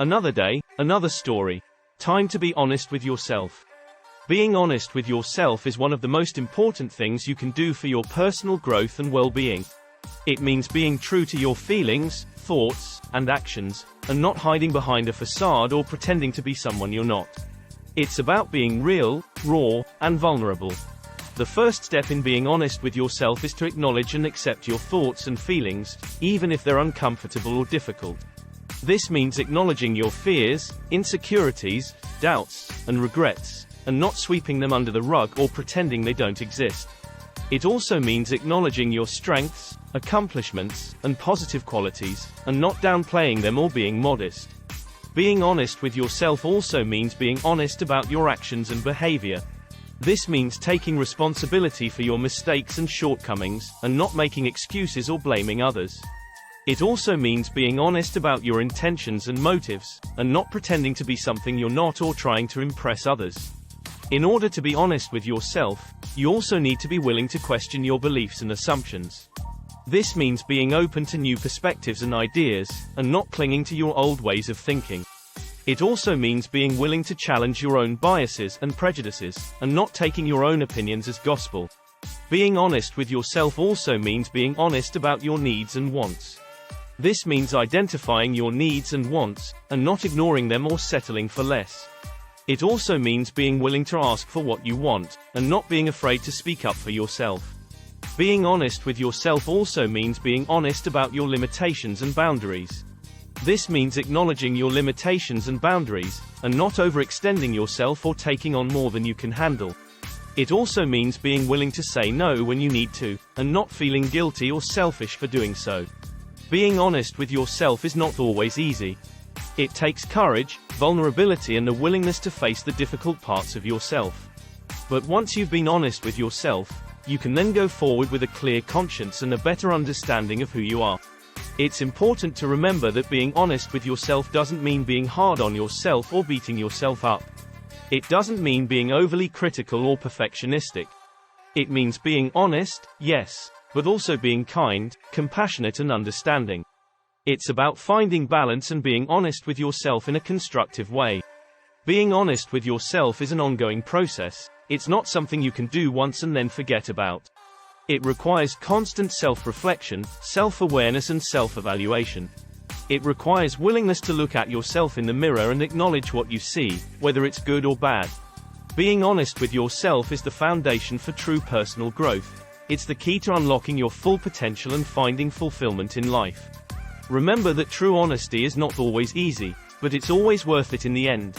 Another day, another story. Time to be honest with yourself. Being honest with yourself is one of the most important things you can do for your personal growth and well-being. It means being true to your feelings, thoughts, and actions, and not hiding behind a facade or pretending to be someone you're not. It's about being real, raw, and vulnerable. The first step in being honest with yourself is to acknowledge and accept your thoughts and feelings, even if they're uncomfortable or difficult. This means acknowledging your fears, insecurities, doubts, and regrets, and not sweeping them under the rug or pretending they don't exist. It also means acknowledging your strengths, accomplishments, and positive qualities, and not downplaying them or being modest. Being honest with yourself also means being honest about your actions and behavior. This means taking responsibility for your mistakes and shortcomings, and not making excuses or blaming others. It also means being honest about your intentions and motives, and not pretending to be something you're not or trying to impress others. In order to be honest with yourself, you also need to be willing to question your beliefs and assumptions. This means being open to new perspectives and ideas, and not clinging to your old ways of thinking. It also means being willing to challenge your own biases and prejudices, and not taking your own opinions as gospel. Being honest with yourself also means being honest about your needs and wants. This means identifying your needs and wants, and not ignoring them or settling for less. It also means being willing to ask for what you want, and not being afraid to speak up for yourself. Being honest with yourself also means being honest about your limitations and boundaries. This means acknowledging your limitations and boundaries, and not overextending yourself or taking on more than you can handle. It also means being willing to say no when you need to, and not feeling guilty or selfish for doing so. Being honest with yourself is not always easy. It takes courage, vulnerability, and the willingness to face the difficult parts of yourself. But once you've been honest with yourself, you can then go forward with a clear conscience and a better understanding of who you are. It's important to remember that being honest with yourself doesn't mean being hard on yourself or beating yourself up. It doesn't mean being overly critical or perfectionistic. It means being honest, yes, but also being kind, compassionate, and understanding. It's about finding balance and being honest with yourself in a constructive way. Being honest with yourself is an ongoing process. It's not something you can do once and then forget about. It requires constant self-reflection, self-awareness, and self-evaluation. It requires willingness to look at yourself in the mirror and acknowledge what you see, whether it's good or bad. Being honest with yourself is the foundation for true personal growth. It's the key to unlocking your full potential and finding fulfillment in life. Remember that true honesty is not always easy, but it's always worth it in the end.